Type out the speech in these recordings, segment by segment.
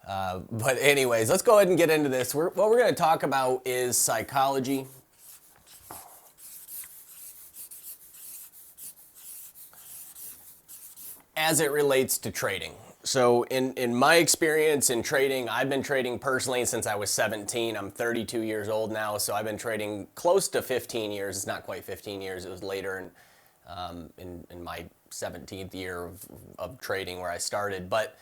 But anyways, let's go ahead and get into this. What we're going to talk about is psychology. As it relates to trading. So in my experience in trading, I've been trading personally since I was 17. I'm 32 years old now, so I've been trading close to 15 years. It's not quite 15 years. It was later in my 17th year of trading where I started. But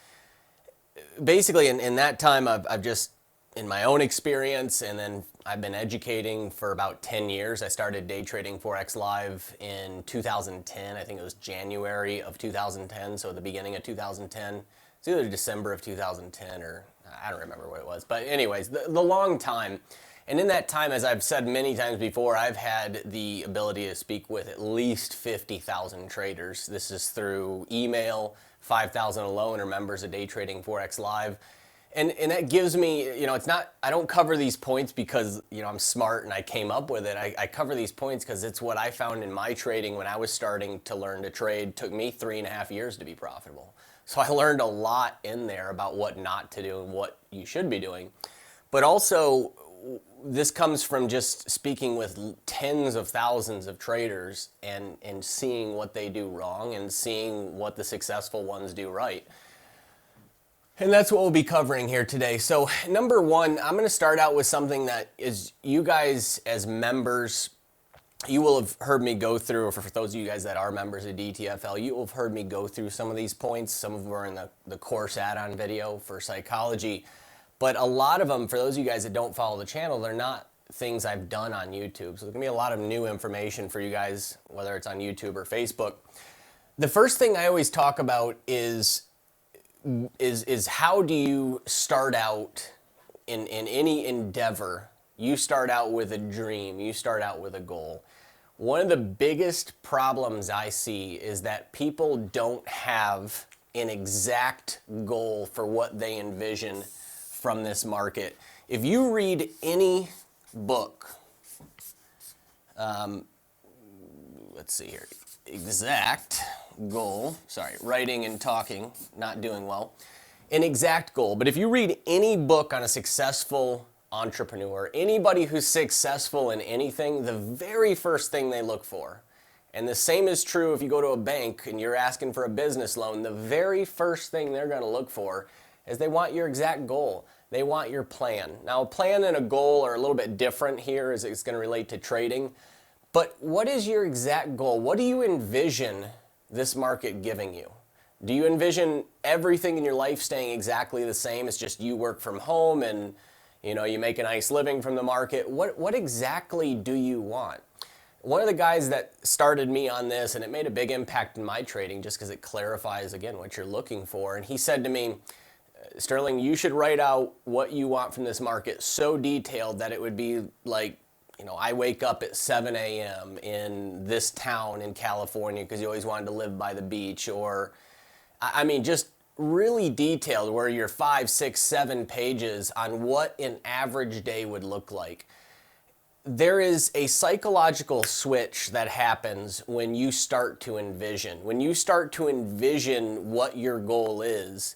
basically in that time, I've just, in my own experience, and then I've been educating for about 10 years. I started day trading Forex Live in 2010. I think it was January of 2010, so the beginning of 2010. It's either December of 2010 or I don't remember what it was. But anyways, the long time. And in that time, as I've said many times before, I've had the ability to speak with at least 50,000 traders. This is through email. 5,000 alone are members of Day Trading Forex Live. And that gives me, it's not, I don't cover these points because, I'm smart and I came up with it. I cover these points because it's what I found in my trading when I was starting to learn to trade. It took me 3.5 years to be profitable. So I learned a lot in there about what not to do and what you should be doing. But also, this comes from just speaking with tens of thousands of traders and seeing what they do wrong and seeing what the successful ones do right. And that's what we'll be covering here today. So number one, I'm going to start out with something that is you guys as members, you will have heard me go through, or for those of you guys that are members of DTFL, you will have heard me go through some of these points. Some of them are in the course add-on video for psychology. But a lot of them, for those of you guys that don't follow the channel, they're not things I've done on YouTube. So there's going to be a lot of new information for you guys, whether it's on YouTube or Facebook. The first thing I always talk about is how do you start out in any endeavor. You start out with a dream. You start out with a goal. One of the biggest problems I see is that people don't have an exact goal for what they envision from this market. If you read any book, let's see here, exact goal, sorry, writing and talking, not doing well, an exact goal. But if you read any book on a successful entrepreneur, anybody who's successful in anything, the very first thing they look for, and the same is true if you go to a bank and you're asking for a business loan, the very first thing they're going to look for is they want your exact goal. They want your plan. Now, a plan and a goal are a little bit different here as it's going to relate to trading. But what is your exact goal? What do you envision this market giving you? Do you envision everything in your life staying exactly the same? It's just you work from home and you make a nice living from the market. What exactly do you want? One of the guys that started me on this, and it made a big impact in my trading just because it clarifies, again, what you're looking for. And he said to me, Sterling, you should write out what you want from this market so detailed that it would be like, I wake up at 7 a.m. in this town in California because you always wanted to live by the beach, or, just really detailed where you're 5, 6, 7 pages on what an average day would look like. There is a psychological switch that happens when you start to envision. When you start to envision what your goal is,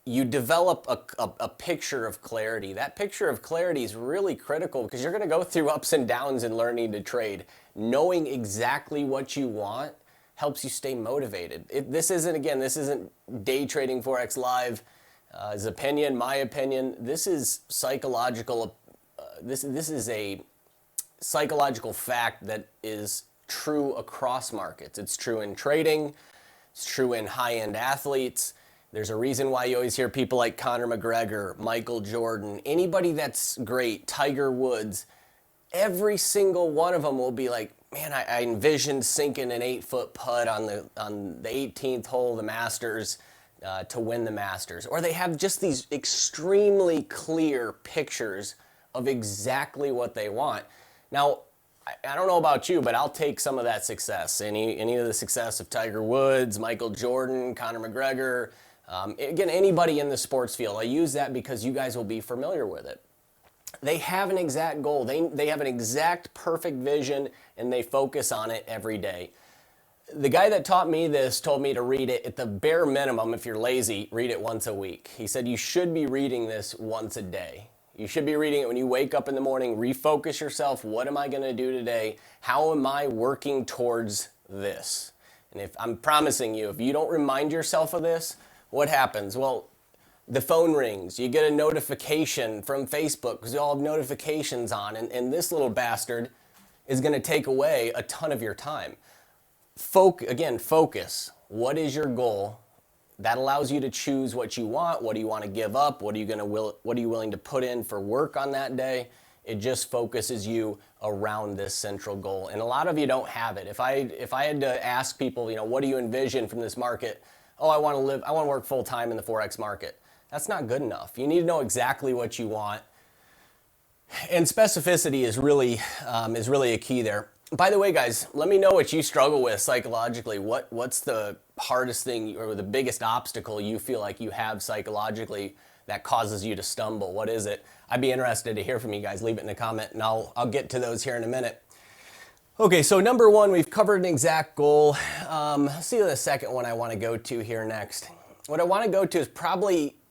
you develop a picture of clarity. That picture of clarity is really critical because you're going to go through ups and downs in learning to trade. Knowing exactly what you want helps you stay motivated. This isn't Day Trading Forex Live his opinion, my opinion. This is psychological. This is a psychological fact that is true across markets. It's true in trading. It's true in high-end athletes. There's a reason why you always hear people like Conor McGregor, Michael Jordan, anybody that's great, Tiger Woods, every single one of them will be like, man, I envisioned sinking an 8-foot putt on the 18th hole of the Masters to win the Masters. Or they have just these extremely clear pictures of exactly what they want. Now, I don't know about you, but I'll take some of that success. Any of the success of Tiger Woods, Michael Jordan, Conor McGregor, again, anybody in the sports field. I use that because you guys will be familiar with it. They have an exact goal. They have an exact perfect vision, and they focus on it every day. The guy that taught me this told me to read it at the bare minimum. If you're lazy, read it once a week. He said you should be reading this once a day. You should be reading it when you wake up in the morning. Refocus yourself. What am I going to do today? How am I working towards this? And if I'm promising you, if you don't remind yourself of this, what happens? Well, the phone rings. You get a notification from Facebook because you all have notifications on, and this little bastard is going to take away a ton of your time. Focus. What is your goal? That allows you to choose what you want. What do you want to give up? What are you willing to put in for work on that day? It just focuses you around this central goal. And a lot of you don't have it. If I had to ask people, what do you envision from this market? Oh, I want to work full time in the Forex market. That's not good enough. You need to know exactly what you want. And specificity is really a key there. By the way, guys, let me know what you struggle with psychologically. What's the hardest thing or the biggest obstacle you feel like you have psychologically that causes you to stumble? What is it? I'd be interested to hear from you guys. Leave it in a comment, and I'll get to those here in a minute. Okay, so number one, we've covered an exact goal. Let's see the second one I want to go to here next. What I want to go to is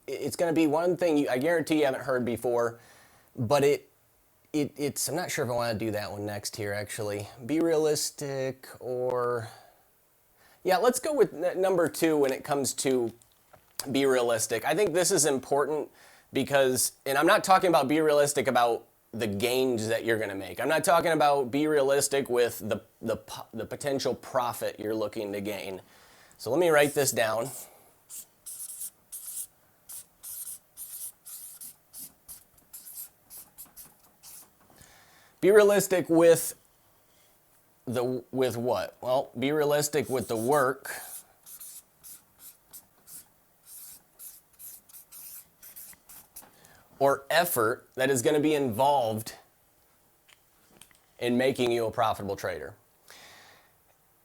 it's going to be one thing I guarantee you haven't heard before, but I'm not sure if I want to do that one next here, actually. Be realistic yeah, let's go with number two when it comes to be realistic. I think this is important because, and I'm not talking about be realistic about the gains that you're going to make. I'm not talking about be realistic with the potential profit you're looking to gain. So let me write this down. Be realistic with what? Well, be realistic with the work or effort that is going to be involved in making you a profitable trader.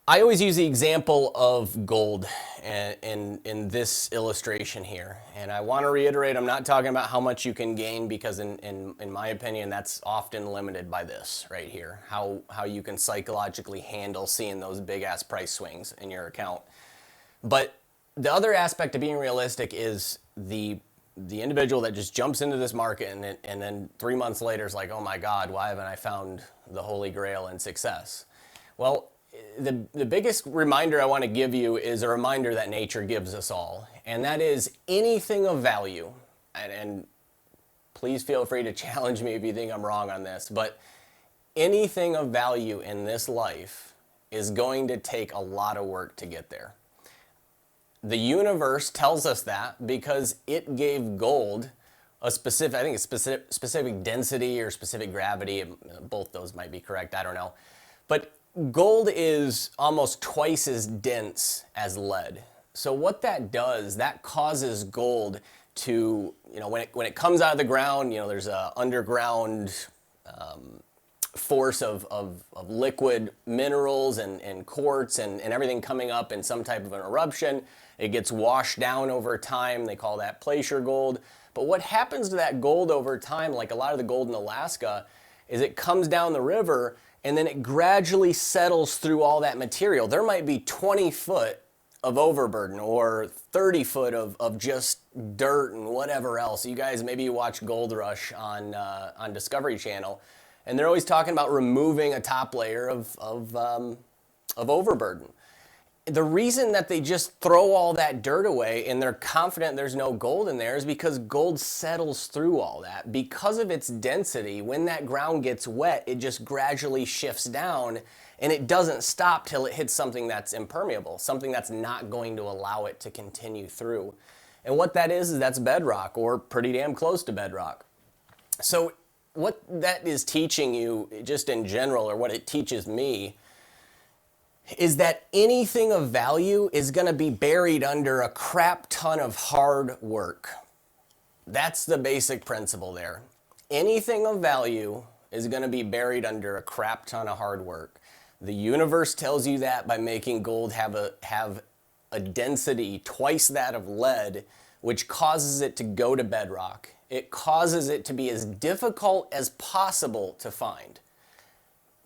I always use the example of gold in this illustration here. And I want to reiterate, I'm not talking about how much you can gain because in my opinion, that's often limited by this right here, how you can psychologically handle seeing those big ass price swings in your account. But the other aspect of being realistic is the individual that just jumps into this market and then 3 months later is like, oh my God, why haven't I found the holy grail in success? Well, the biggest reminder I want to give you is a reminder that nature gives us all, and that is anything of value, and please feel free to challenge me if you think I'm wrong on this, but anything of value in this life is going to take a lot of work to get there. The universe tells us that because it gave gold a specific, I think it's specific density or specific gravity. Both those might be correct, I don't know. But gold is almost twice as dense as lead. So what that does, that causes gold to, when it comes out of the ground, there's a underground force of liquid minerals and quartz and everything coming up in some type of an eruption. It gets washed down over time. They call that placer gold. But what happens to that gold over time, like a lot of the gold in Alaska, is it comes down the river and then it gradually settles through all that material. There might be 20 foot of overburden or 30 foot of just dirt and whatever else. You guys, maybe you watch Gold Rush on Discovery Channel, and they're always talking about removing a top layer of overburden. The reason that they just throw all that dirt away and they're confident there's no gold in there is because gold settles through all that. Because of its density, when that ground gets wet, it just gradually shifts down and it doesn't stop till it hits something that's impermeable, something that's not going to allow it to continue through. And what that is that's bedrock, or pretty damn close to bedrock. So what that is teaching you just in general, or what it teaches me, is that anything of value is going to be buried under a crap ton of hard work. That's the basic principle there. Anything of value is going to be buried under a crap ton of hard work. The universe tells you that by making gold have a density twice that of lead, which causes it to go to bedrock. It causes it to be as difficult as possible to find.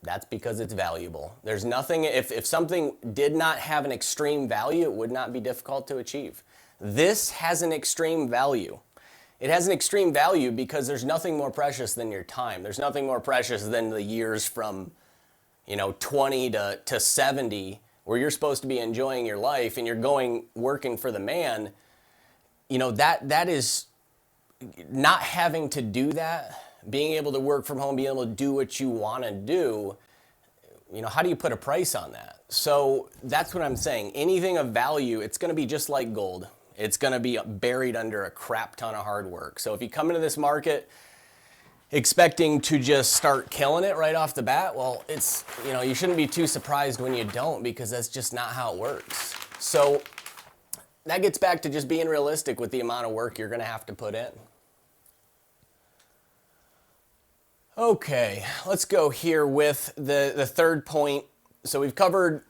That's because it's valuable. There's nothing, if something did not have an extreme value, it would not be difficult to achieve. This has an extreme value. It has an extreme value because there's nothing more precious than your time. There's nothing more precious than the years from, 20 to 70, where you're supposed to be enjoying your life and you're working for the man. That is not having to do that, being able to work from home, being able to do what you want to do. How do you put a price on that? So that's what I'm saying. Anything of value, it's going to be just like gold. It's going to be buried under a crap ton of hard work. So if you come into this market expecting to just start killing it right off the bat, well, it's, you shouldn't be too surprised when you don't, because that's just not how it works. So that gets back to just being realistic with the amount of work you're going to have to put in. Okay, let's go here with the third point. So we've covered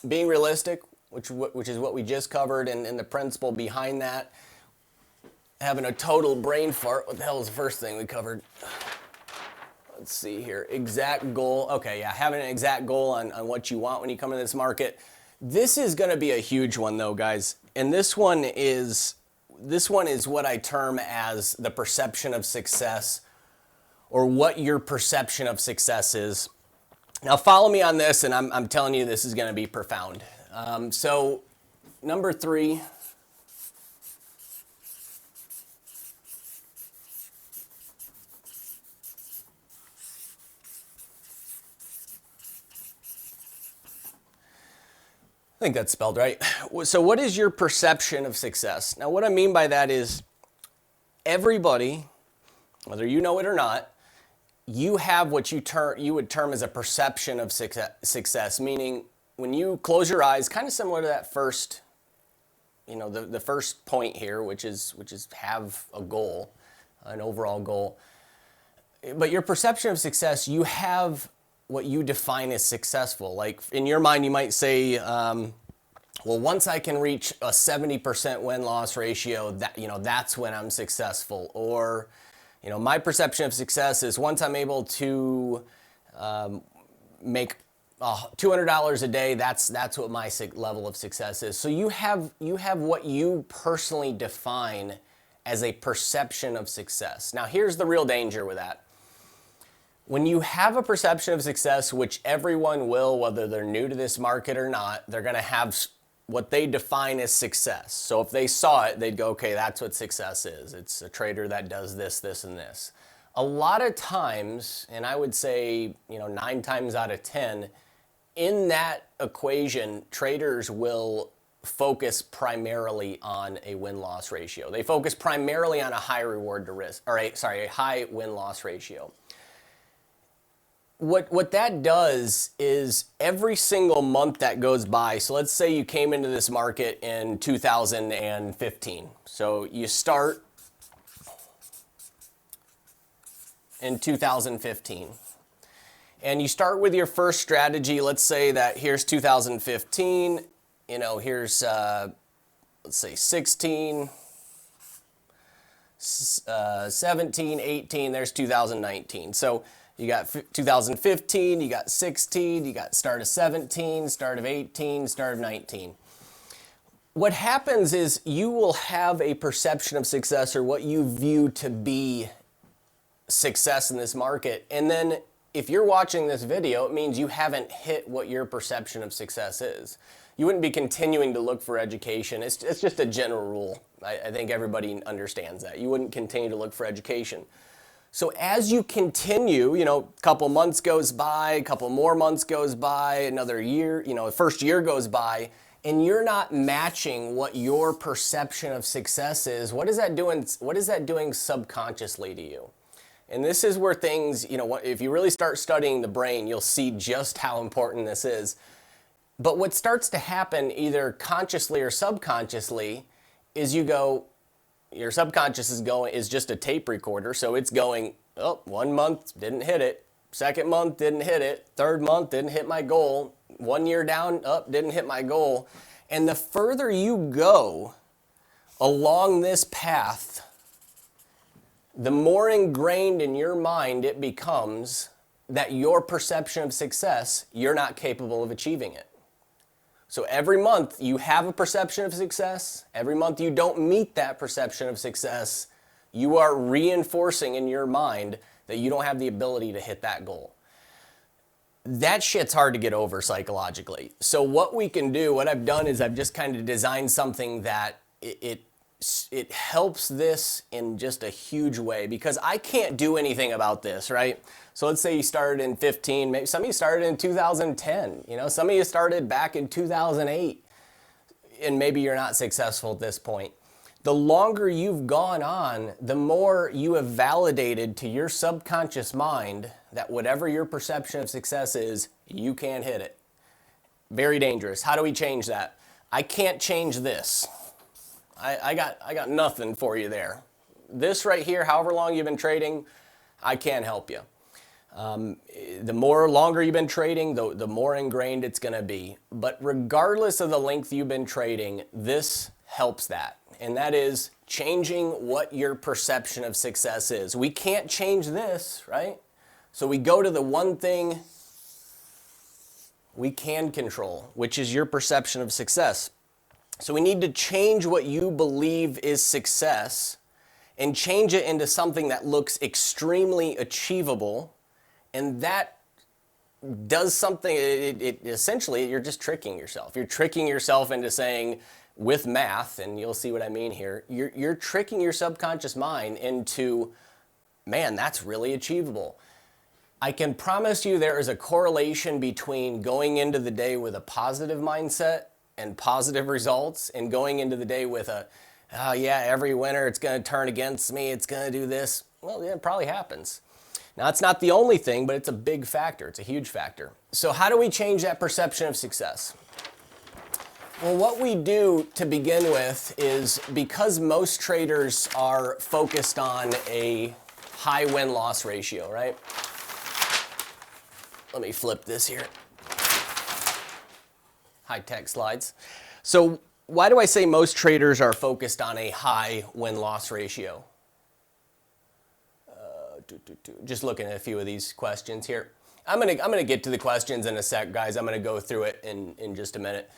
being realistic, which is what we just covered, and the principle behind that. Having a total brain fart. What the hell is the first thing we covered? Let's see here. Exact goal. Okay, yeah, having an exact goal on what you want when you come into this market. This is going to be a huge one, though, guys. And this one is what I term as the perception of success, or what your perception of success is. Now, follow me on this, and I'm telling you this is going to be profound. So, number 3. I think that's spelled right. So what is your perception of success? Now, what I mean by that is everybody, whether you know it or not, you have what you would term as a perception of success, meaning when you close your eyes, kind of similar to that first, the first point here, which is have a goal, an overall goal. But your perception of success, you have what you define as successful. Like in your mind, you might say, well, once I can reach a 70% win-loss ratio, that's when I'm successful. Or, my perception of success is once I'm able to make $200 a day, that's what my level of success is. So you have what you personally define as a perception of success. Now, here's the real danger with that. When you have a perception of success, which everyone will, whether they're new to this market or not, they're going to have what they define as success. So if they saw it, they'd go, okay, that's what success is. It's a trader that does this, this, and this. A lot of times, and I would say, 9 times out of 10, in that equation, traders will focus primarily on a win-loss ratio. They focus primarily on a high reward to risk, a high win-loss ratio. What that does is every single month that goes by, so let's say you came into this market in 2015. So you start in 2015. And you start with your first strategy. Let's say that here's 2015, here's, let's say 16, 17, 18, there's 2019. So you got 2015, you got 16, you got start of 17, start of 18, start of 19. What happens is you will have a perception of success, or what you view to be success in this market. And then if you're watching this video, it means you haven't hit what your perception of success is. You wouldn't be continuing to look for education. It's just a general rule. I think everybody understands that. You wouldn't continue to look for education. So as you continue, a couple months goes by, a couple more months goes by, another year, the first year goes by, and you're not matching what your perception of success is. What is that doing subconsciously to you? And this is where things, if you really start studying the brain, you'll see just how important this is. But what starts to happen, either consciously or subconsciously, is your subconscious is just a tape recorder. So it's going, 1 month, didn't hit it. Second month, didn't hit it. Third month, didn't hit my goal. 1 year down, didn't hit my goal. And the further you go along this path, the more ingrained in your mind it becomes that your perception of success, you're not capable of achieving it. So every month you have a perception of success, every month you don't meet that perception of success, you are reinforcing in your mind that you don't have the ability to hit that goal. That shit's hard to get over psychologically. So what we can do, what I've done is I've just kind of designed something that it helps this in just a huge way, because I can't do anything about this, right? So let's say you started in 15, maybe some of you started in 2010, some of you started back in 2008, and maybe you're not successful at this point. The longer you've gone on, the more you have validated to your subconscious mind that whatever your perception of success is, you can't hit it. Very dangerous. How do we change that? I can't change this. I got nothing for you there. This right here, however long you've been trading, I can't help you. The more longer you've been trading, the more ingrained it's going to be. But regardless of the length you've been trading, this helps that. And that is changing what your perception of success is. We can't change this, right? So we go to the one thing we can control, which is your perception of success. So we need to change what you believe is success and change it into something that looks extremely achievable. And that does something, essentially, you're just tricking yourself. You're tricking yourself into saying, with math, and you'll see what I mean here, you're tricking your subconscious mind into, man, that's really achievable. I can promise you there is a correlation between going into the day with a positive mindset and positive results, and going into the day with oh yeah, every winter it's going to turn against me, it's going to do this. Well, yeah, it probably happens. Now, it's not the only thing, but it's a big factor. It's a huge factor. So how do we change that perception of success? Well, what we do to begin with is, because most traders are focused on a high win-loss ratio, right? Let me flip this here. High-tech slides. So why do I say most traders are focused on a high win-loss ratio? Just looking at a few of these questions here. I'm gonna get to the questions in a sec, guys. I'm gonna go through it in just a minute.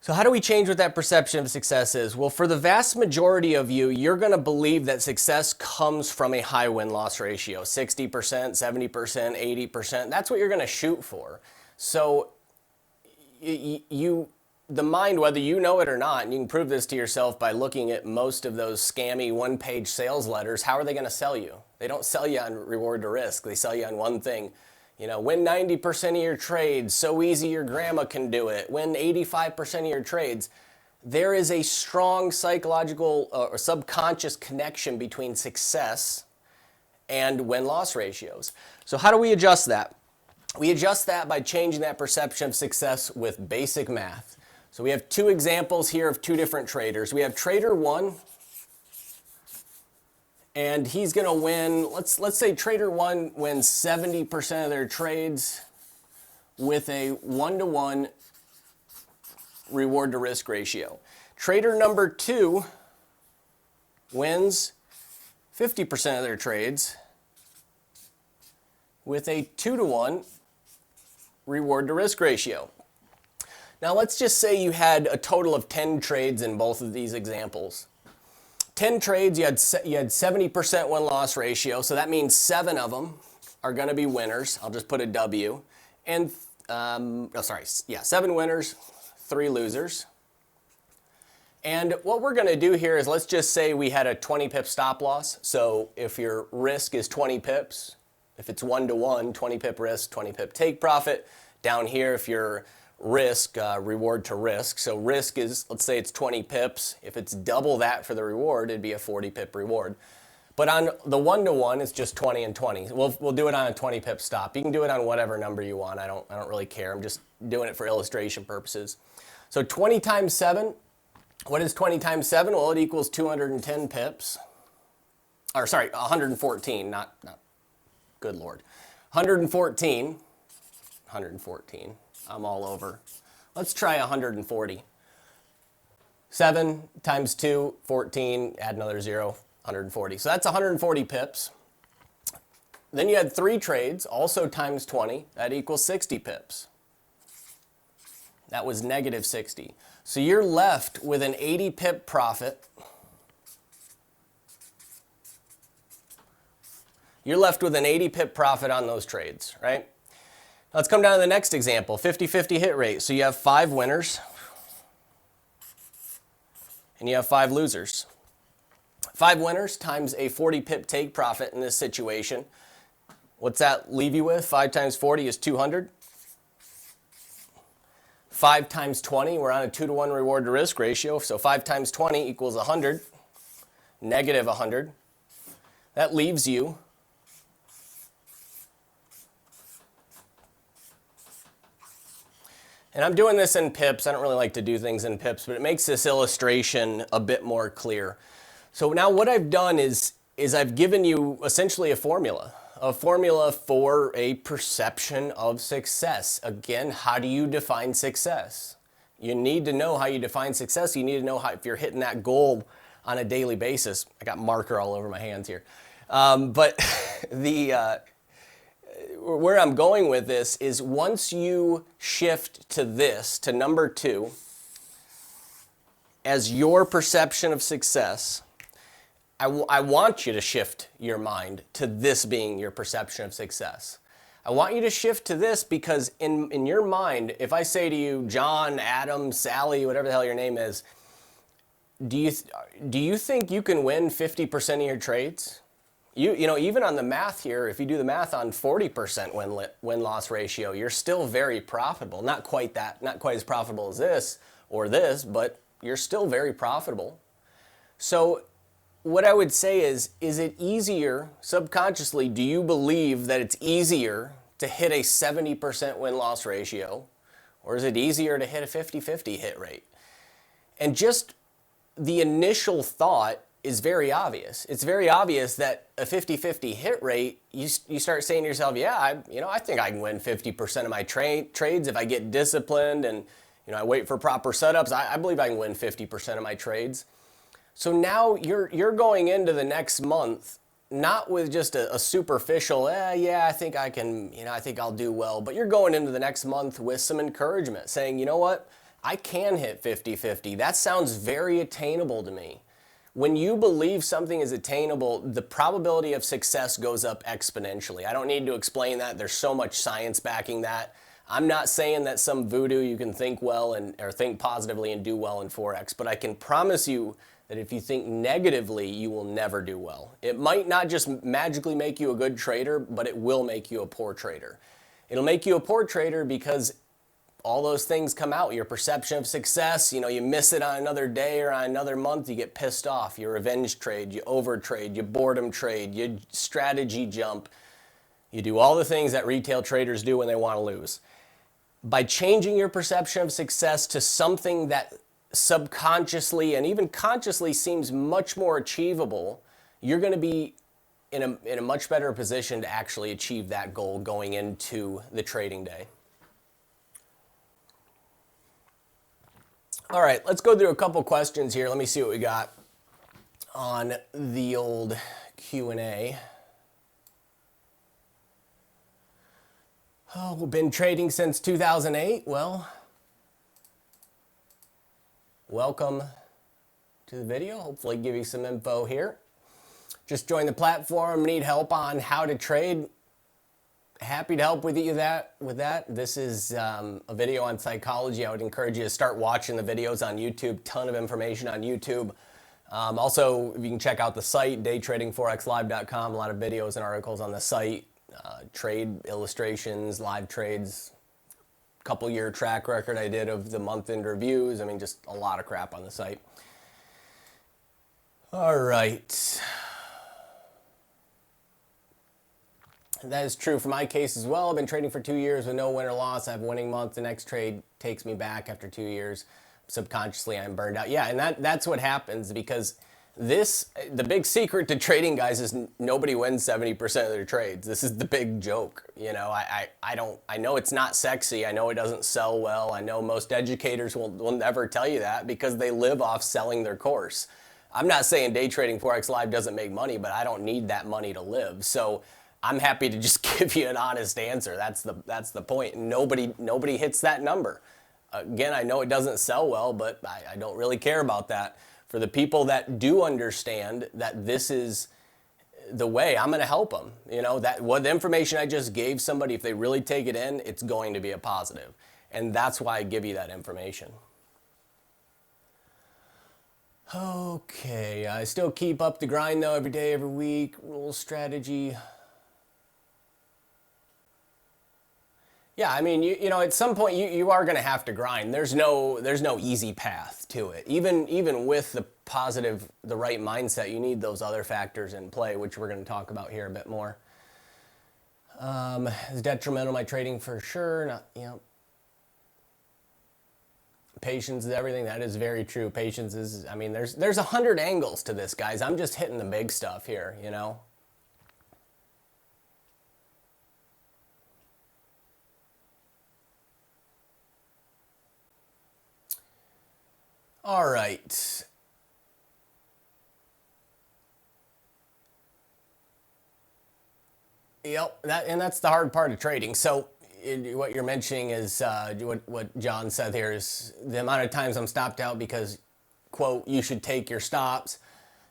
So how do we change what that perception of success is? Well, for the vast majority of you, you're gonna believe that success comes from a high win-loss ratio, 60%, 70%, 80%. That's what you're gonna shoot for. So the mind, whether you know it or not, and you can prove this to yourself by looking at most of those scammy one-page sales letters, how are they gonna sell you? They don't sell you on reward to risk. They sell you on one thing. Win 90% of your trades, so easy your grandma can do it. Win 85% of your trades. There is a strong psychological or subconscious connection between success and win-loss ratios. So how do we adjust that? We adjust that by changing that perception of success with basic math. So we have two examples here of two different traders. We have trader one, and he's going to win, let's say trader one wins 70% of their trades with a 1-to-1 reward to risk ratio. Trader number two wins 50% of their trades with a 2-to-1 reward to risk ratio. Now let's just say you had a total of 10 trades in both of these examples. 10 trades, you had 70% win-loss ratio, so that means 7 of them are going to be winners. I'll just put a W. And, 7 winners, 3 losers. And what we're going to do here is, let's just say we had a 20 pip stop loss. So if your risk is 20 pips, if it's 1-to-1, 20 pip risk, 20 pip take profit. Down here, if your risk, reward to risk. So risk is, let's say it's 20 pips. If it's double that for the reward, it'd be a 40 pip reward. But on the 1-to-1, it's just 20 and 20. We'll do it on a 20 pip stop. You can do it on whatever number you want. I don't really care. I'm just doing it for illustration purposes. So 20 times 7. What is 20 times 7? Well, it equals 210 pips. Or sorry, 114, not good Lord. 114. I'm all over. Let's try 140. 7 times 2, 14, add another 0, 140. So that's 140 pips. Then you had 3 trades, also times 20. That equals 60 pips. That was negative 60. So you're left with an 80 pip profit. You're left with an 80 pip profit on those trades, right? Let's come down to the next example, 50-50 hit rate. So you have 5 winners and you have 5 losers. 5 winners times a 40 pip take profit in this situation. What's that leave you with? 5 times 40 is 200. 5 times 20, we're on a 2-to-1 reward to risk ratio, so 5 times 20 equals 100, negative 100. That leaves you and I'm doing this in pips. I don't really like to do things in pips, but it makes this illustration a bit more clear. So now what I've done is I've given you essentially a formula for a perception of success. Again, how do you define success? You need to know how you define success. You need to know how, if you're hitting that goal on a daily basis. I got marker all over my hands here. But where I'm going with this is once you shift to this, to number 2, as your perception of success, I want you to shift your mind to this being your perception of success. I want you to shift to this because in your mind, if I say to you, John, Adam, Sally, whatever the hell your name is, do you think you can win 50% of your trades? You know, even on the math here, if you do the math on 40% win-loss ratio, you're still very profitable. Not quite as profitable as this or this, but you're still very profitable. So what I would say is it easier, subconsciously, do you believe that it's easier to hit a 70% win-loss ratio, or is it easier to hit a 50-50 hit rate? And just the initial thought is very obvious. It's very obvious that a 50-50 hit rate, you start saying to yourself, yeah, I think I can win 50% of my trades if I get disciplined and I wait for proper setups. I believe I can win 50% of my trades. So now you're going into the next month not with just a superficial, yeah, I think I can, I think I'll do well, but you're going into the next month with some encouragement, saying, you know what, I can hit 50-50. That sounds very attainable to me. When you believe something is attainable, the probability of success goes up exponentially. I don't need to explain that. There's so much science backing that. I'm not saying that some voodoo you can think well or think positively and do well in Forex, but I can promise you that if you think negatively, you will never do well. It might not just magically make you a good trader, but it will make you a poor trader. It'll make you a poor trader because all those things come out. Your perception of success, you miss it on another day or on another month, you get pissed off. You revenge trade, you overtrade, you boredom trade, you strategy jump. You do all the things that retail traders do when they want to lose. By changing your perception of success to something that subconsciously and even consciously seems much more achievable, you're going to be in a much better position to actually achieve that goal going into the trading day. All right, let's go through a couple questions here. Let me see what we got on the old Q&A. Oh, we've been trading since 2008. Well, welcome to the video. Hopefully give you some info here. Just joined the platform, need help on how to trade. Happy to help with you with that. This is a video on psychology. I would encourage you to start watching the videos on YouTube. Ton of information on YouTube. Also, you can check out the site, daytradingforexlive.com. A lot of videos and articles on the site. Trade illustrations, live trades, couple year track record I did of the month end reviews. I mean, just a lot of crap on the site. All right. That is true for my case as well. I've been trading for 2 years with no win or loss. I have a winning month. The next trade takes me back after 2 years. Subconsciously, I'm burned out. Yeah, and that's what happens because the big secret to trading, guys, is nobody wins 70% of their trades. This is the big joke. I know it's not sexy. I know it doesn't sell well. I know most educators will never tell you that because they live off selling their course. I'm not saying Day Trading Forex Live doesn't make money, but I don't need that money to live. So I'm happy to just give you an honest answer. That's the point. Nobody hits that number. Again, I know it doesn't sell well, but I don't really care about that. For the people that do understand that this is the way, I'm going to help them. You know, that what the information I just gave somebody, if they really take it in, it's going to be a positive. And that's why I give you that information. Okay, I still keep up the grind though, every day, every week, rule strategy. Yeah, I mean, you know, at some point you are going to have to grind. There's no easy path to it. Even with the positive, the right mindset, you need those other factors in play, which we're going to talk about here a bit more. It's detrimental to my trading for sure. Not, you know, patience is everything. That is very true. Patience is, I mean, there's 100 angles to this, guys. I'm just hitting the big stuff here, you know. All right. Yep, that's the hard part of trading. So what you're mentioning is what John said here is the amount of times I'm stopped out because, quote, you should take your stops.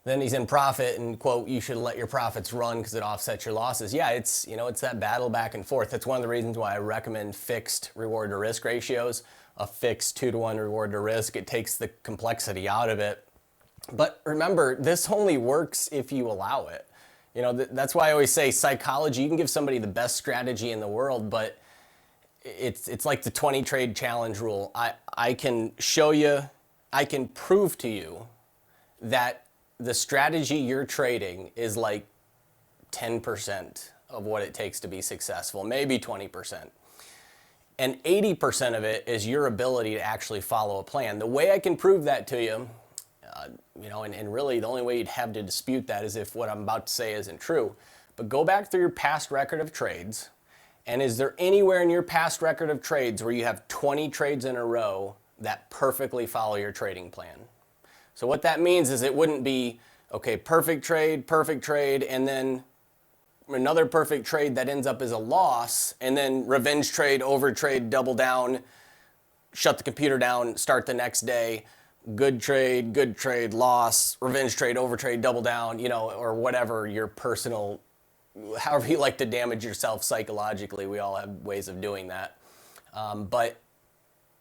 Then he's in profit and, quote, you should let your profits run because it offsets your losses. Yeah, it's, you know, it's that battle back and forth. That's one of the reasons why I recommend fixed reward to risk ratios, a fixed 2-to-1 reward to risk. It takes the complexity out of it. But remember, this only works if you allow it. You know, that's why I always say psychology, you can give somebody the best strategy in the world, but it's like the 20 trade challenge rule. I can show you, I can prove to you that the strategy you're trading is like 10% of what it takes to be successful, maybe 20%. And 80% of it is your ability to actually follow a plan. The way I can prove that to you, you know, and really the only way you'd have to dispute that is if what I'm about to say isn't true. But go back through your past record of trades, and is there anywhere in your past record of trades where you have 20 trades in a row that perfectly follow your trading plan? So what that means is it wouldn't be, okay, perfect trade, and then another perfect trade that ends up as a loss, and then revenge trade, overtrade, double down, shut the computer down, start the next day, good trade, loss, revenge trade, overtrade, double down, you know, or whatever your personal, however you like to damage yourself psychologically. We all have ways of doing that. But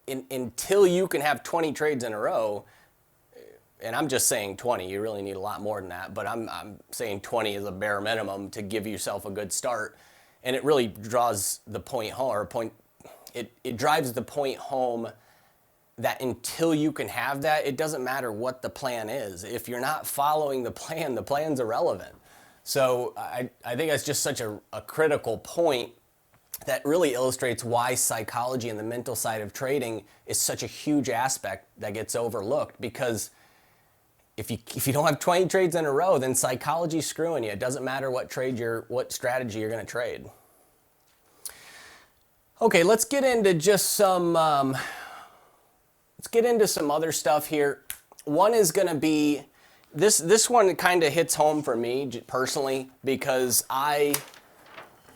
until you can have 20 trades in a row, and I'm just saying 20, you really need a lot more than that, but I'm saying 20 is a bare minimum to give yourself a good start. And it really draws the point home, or it drives the point home that until you can have that, it doesn't matter what the plan is. If you're not following the plan's irrelevant. So I think that's just such a critical point that really illustrates why psychology and the mental side of trading is such a huge aspect that gets overlooked. Because if you don't have 20 trades in a row, then psychology's screwing you. It doesn't matter what strategy you're going to trade. Okay, let's get into just some other stuff here. One is going to be this one kind of hits home for me personally because I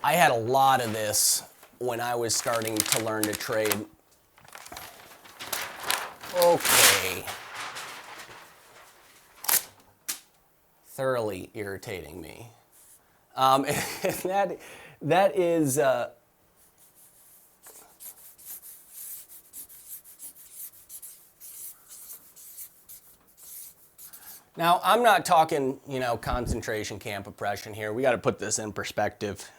had a lot of this when I was starting to learn to trade. Okay. Thoroughly irritating me. And that is now I'm not talking, you know, concentration camp oppression here. We got to put this in perspective.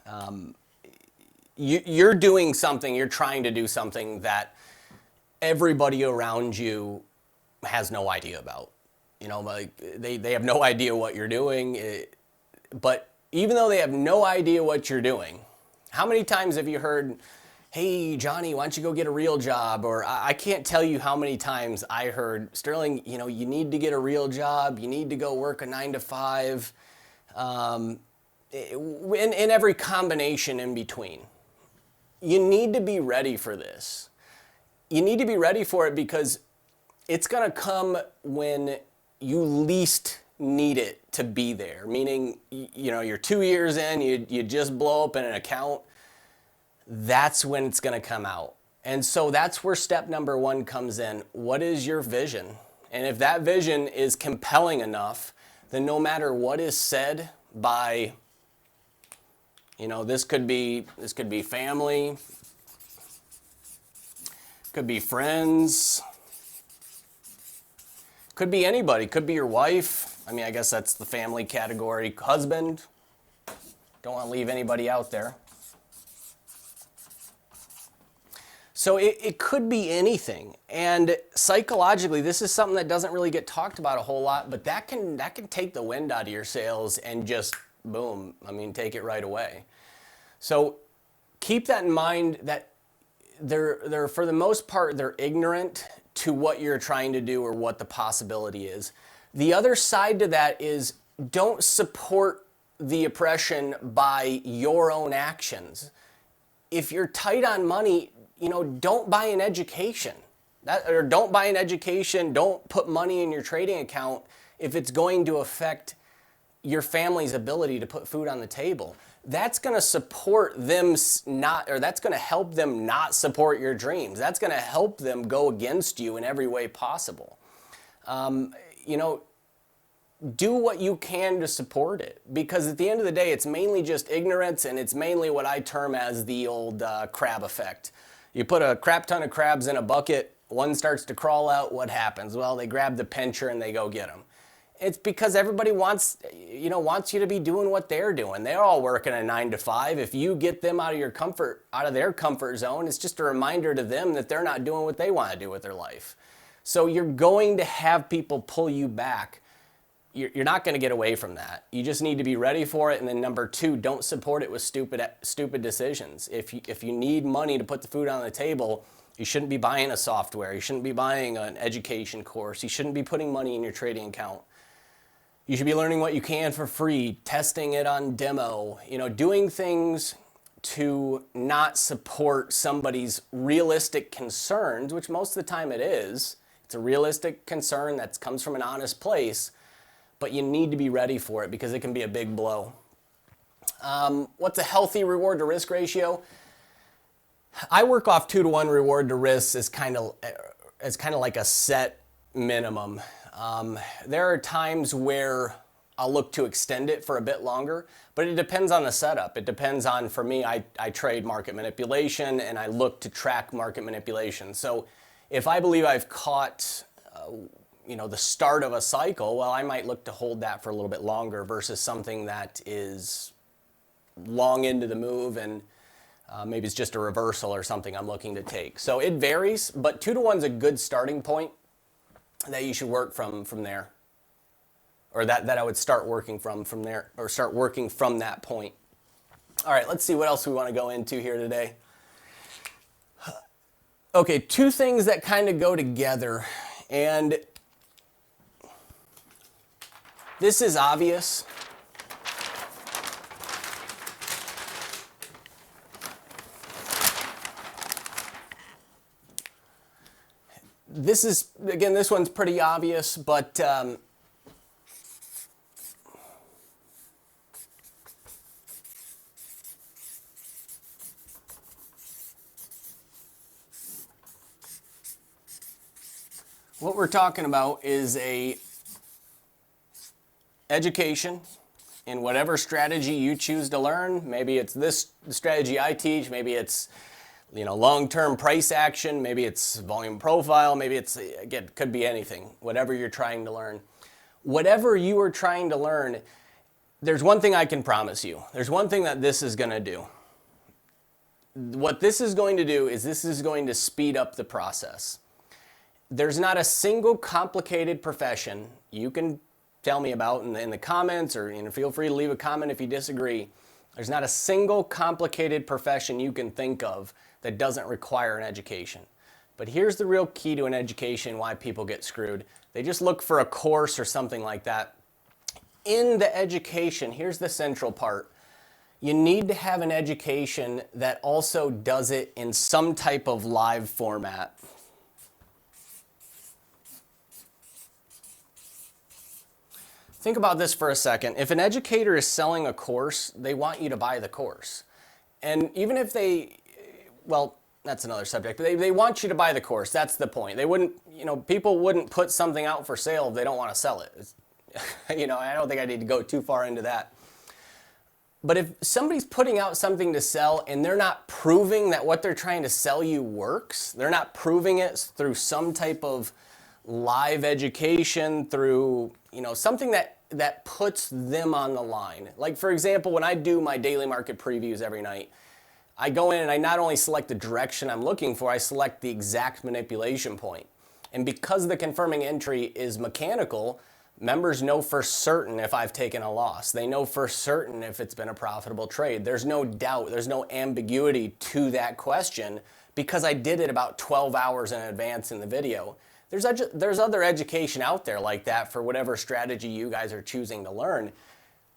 You're doing something, you're trying to do something that everybody around you has no idea about. You know, like they have no idea what you're doing. But even though they have no idea what you're doing, how many times have you heard, hey, Johnny, why don't you go get a real job? Or I can't tell you how many times I heard, Sterling, you know, you need to get a real job. You need to go work a 9-to-5. In every combination in between. You need to be ready for this. You need to be ready for it because it's going to come when you least need it to be there, meaning, you're 2 years in, you just blow up in an account, that's when it's going to come out. And so that's where step number 1 comes in. What is your vision? And if that vision is compelling enough, then no matter what is said by, this could be family, could be friends, could be anybody, could be your wife. I mean, I guess that's the family category. Husband, don't want to leave anybody out there. So it could be anything. And psychologically, this is something that doesn't really get talked about a whole lot, but that can take the wind out of your sails and just boom, take it right away. So keep that in mind, that they're for the most part, they're ignorant to what you're trying to do or what the possibility is. The other side to that is, don't support the oppression by your own actions. If you're tight on money, don't buy an education. Don't put money in your trading account if it's going to affect your family's ability to put food on the table. That's going to support them that's going to help them not support your dreams. That's going to help them go against you in every way possible. Do what you can to support it, because at the end of the day, it's mainly just ignorance, and it's mainly what I term as the old crab effect. You put a crap ton of crabs in a bucket, one starts to crawl out, what happens? Well, they grab the pincher and they go get them. It's because everybody wants you to be doing what they're doing. They're all working a 9 to 5. If you get them out of their comfort zone, it's just a reminder to them that they're not doing what they want to do with their life. So you're going to have people pull you back. You're not going to get away from that. You just need to be ready for it. And then number 2, don't support it with stupid decisions. If you need money to put the food on the table, you shouldn't be buying a software. You shouldn't be buying an education course. You shouldn't be putting money in your trading account. You should be learning what you can for free, testing it on demo, doing things to not support somebody's realistic concerns, which most of the time it is. It's a realistic concern that comes from an honest place. But you need to be ready for it, because it can be a big blow. What's a healthy reward to risk ratio? I work off 2-to-1 reward to risk as kind of like a set minimum. There are times where I'll look to extend it for a bit longer, but it depends on the setup. It depends on, for me, I trade market manipulation, and I look to track market manipulation. So if I believe I've caught the start of a cycle, well, I might look to hold that for a little bit longer versus something that is long into the move and maybe it's just a reversal or something I'm looking to take. So it varies, but 2-to-1 is a good starting point that you should work from there, or that I would start working from there, or start working from that point. All right, let's see what else we want to go into here today. Okay, 2 things that kind of go together, and this is obvious. This one's pretty obvious, but what we're talking about is a education in whatever strategy you choose to learn. Maybe it's the strategy I teach, maybe it's long-term price action, maybe it's volume profile, maybe it's, again, could be anything, whatever you're trying to learn. Whatever you are trying to learn, there's one thing I can promise you. There's one thing that this is going to do. What this is going to do is this is going to speed up the process. There's not a single complicated profession you can tell me about in the comments, or feel free to leave a comment if you disagree. There's not a single complicated profession you can think of that doesn't require an education. But here's the real key to an education, why people get screwed. They just look for a course or something like that. In the education, here's the central part. You need to have an education that also does it in some type of live format. Think about this for a second. If an educator is selling a course, they want you to buy the course. And even if they, well, that's another subject. They want you to buy the course. That's the point. They wouldn't, people wouldn't put something out for sale if they don't want to sell it. I don't think I need to go too far into that. But if somebody's putting out something to sell and they're not proving that what they're trying to sell you works, they're not proving it through some type of live education, through, something that puts them on the line. Like, for example, when I do my daily market previews every night, I go in and I not only select the direction I'm looking for, I select the exact manipulation point. And because the confirming entry is mechanical, members know for certain if I've taken a loss. They know for certain if it's been a profitable trade. There's no doubt, there's no ambiguity to that question because I did it about 12 hours in advance in the video. There's other education out there like that for whatever strategy you guys are choosing to learn.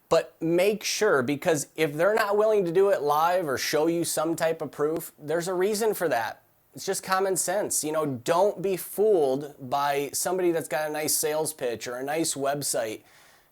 But make sure, because if they're not willing to do it live or show you some type of proof, there's a reason for that. It's just common sense. Don't be fooled by somebody that's got a nice sales pitch or a nice website.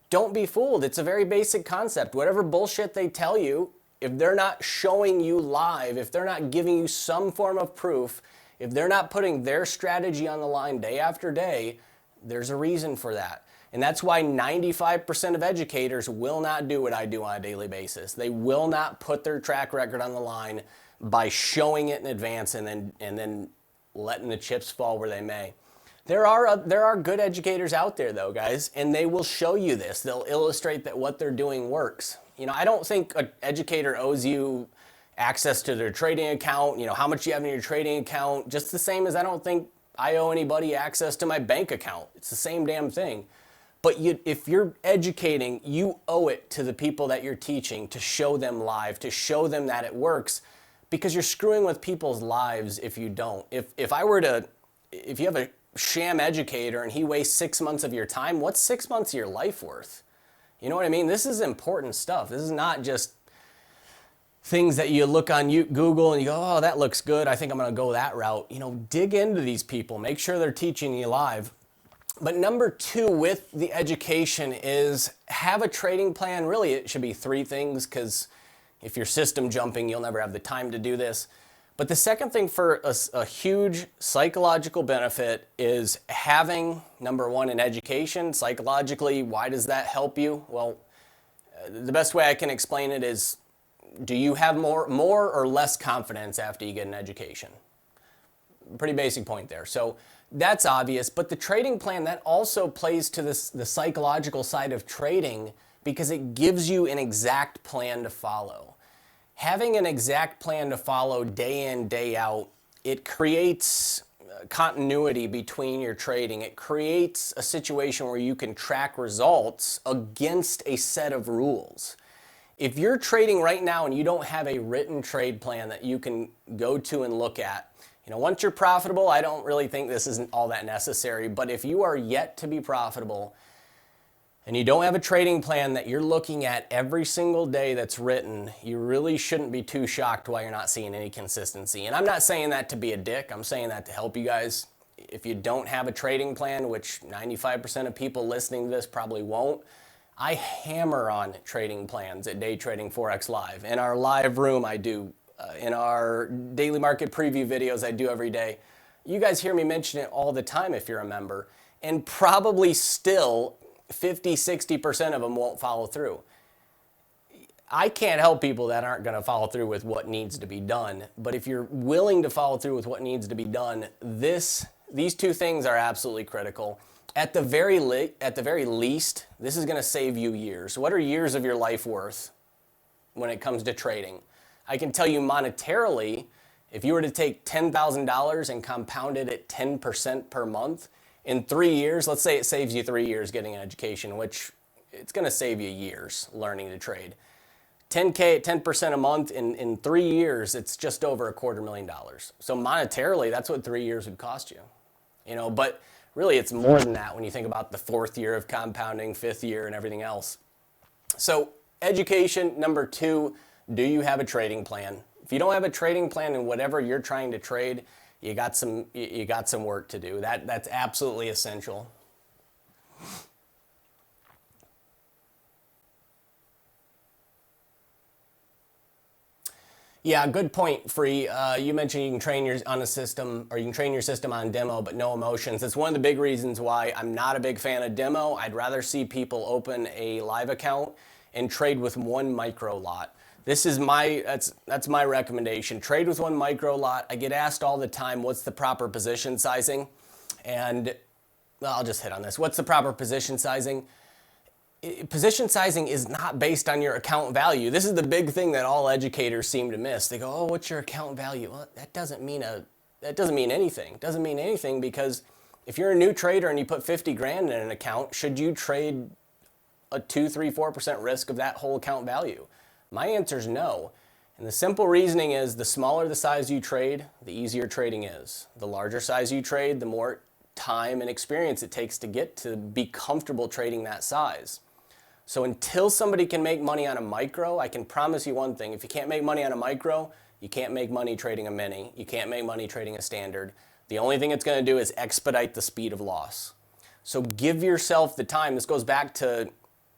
Don't be fooled. It's a very basic concept. Whatever bullshit they tell you, if they're not showing you live, if they're not giving you some form of proof, if they're not putting their strategy on the line day after day, there's a reason for that. And that's why 95% of educators will not do what I do on a daily basis. They will not put their track record on the line by showing it in advance and then letting the chips fall where they may. There are good educators out there though, guys, and they will show you this. They'll illustrate that what they're doing works. I don't think an educator owes you access to their trading account, how much you have in your trading account, just the same as I don't think I owe anybody access to my bank account. It's the same damn thing. But if you're educating, you owe it to the people that you're teaching to show them live, to show them that it works, because you're screwing with people's lives if you don't. If you have a sham educator and he wastes 6 months of your time, what's 6 months of your life worth? You know what I mean? This is important stuff. This is not just things that you look on Google and you go, oh, that looks good. I think I'm going to go that route. Dig into these people. Make sure they're teaching you live. But number 2 with the education is have a trading plan. Really, it should be 3 things because if you're system jumping, you'll never have the time to do this. But the second thing for a huge psychological benefit is having, number 1, an education. Psychologically, why does that help you? Well, the best way I can explain it is, do you have more or less confidence after you get an education? Pretty basic point there. So that's obvious, but the trading plan, that also plays to the psychological side of trading because it gives you an exact plan to follow. Having an exact plan to follow day in, day out, it creates continuity between your trading. It creates a situation where you can track results against a set of rules. If you're trading right now and you don't have a written trade plan that you can go to and look at, once you're profitable, I don't really think this isn't all that necessary, but if you are yet to be profitable and you don't have a trading plan that you're looking at every single day that's written, you really shouldn't be too shocked why you're not seeing any consistency. And I'm not saying that to be a dick, I'm saying that to help you guys. If you don't have a trading plan, which 95% of people listening to this probably won't, I hammer on trading plans at Day Trading Forex Live. In our live room, I do. In our daily market preview videos I do every day. You guys hear me mention it all the time if you're a member, and probably still 50-60% of them won't follow through. I can't help people that aren't going to follow through with what needs to be done, but if you're willing to follow through with what needs to be done, these 2 things are absolutely critical. At the very least, this is going to save you years. What are years of your life worth when it comes to trading? I can tell you monetarily, if you were to take $10,000 and compound it at 10% per month, in 3 years, let's say it saves you 3 years getting an education, which it's going to save you years learning to trade. 10K at 10% a month, in 3 years, it's just over $250,000. So monetarily, that's what 3 years would cost you. But really it's more than that when you think about the 4th year of compounding, 5th year, and everything else. So education, number 2, do you have a trading plan? If you don't have a trading plan in whatever you're trying to trade, you got some work to do. That's absolutely essential. Yeah, good point, Free. You mentioned you can train your on a system, or you can train your system on demo, but no emotions. That's one of the big reasons why I'm not a big fan of demo. I'd rather see people open a live account and trade with one micro lot. This is that's my recommendation. Trade with one micro lot. I get asked all the time, what's the proper position sizing? And well, I'll just hit on this. What's the proper position sizing? Position sizing is not based on your account value. This is the big thing that all educators seem to miss. They go, "Oh, what's your account value?" Well, that doesn't mean anything. It doesn't mean anything because if you're a new trader and you put 50 grand in an account, should you trade a 2, 3, 4% risk of that whole account value? My answer is no. And the simple reasoning is the smaller the size you trade, the easier trading is. The larger size you trade, the more time and experience it takes to get to be comfortable trading that size. So until somebody can make money on a micro, I can promise you one thing. If you can't make money on a micro, you can't make money trading a mini. You can't make money trading a standard. The only thing it's going to do is expedite the speed of loss. So give yourself the time. This goes back to,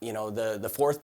the fourth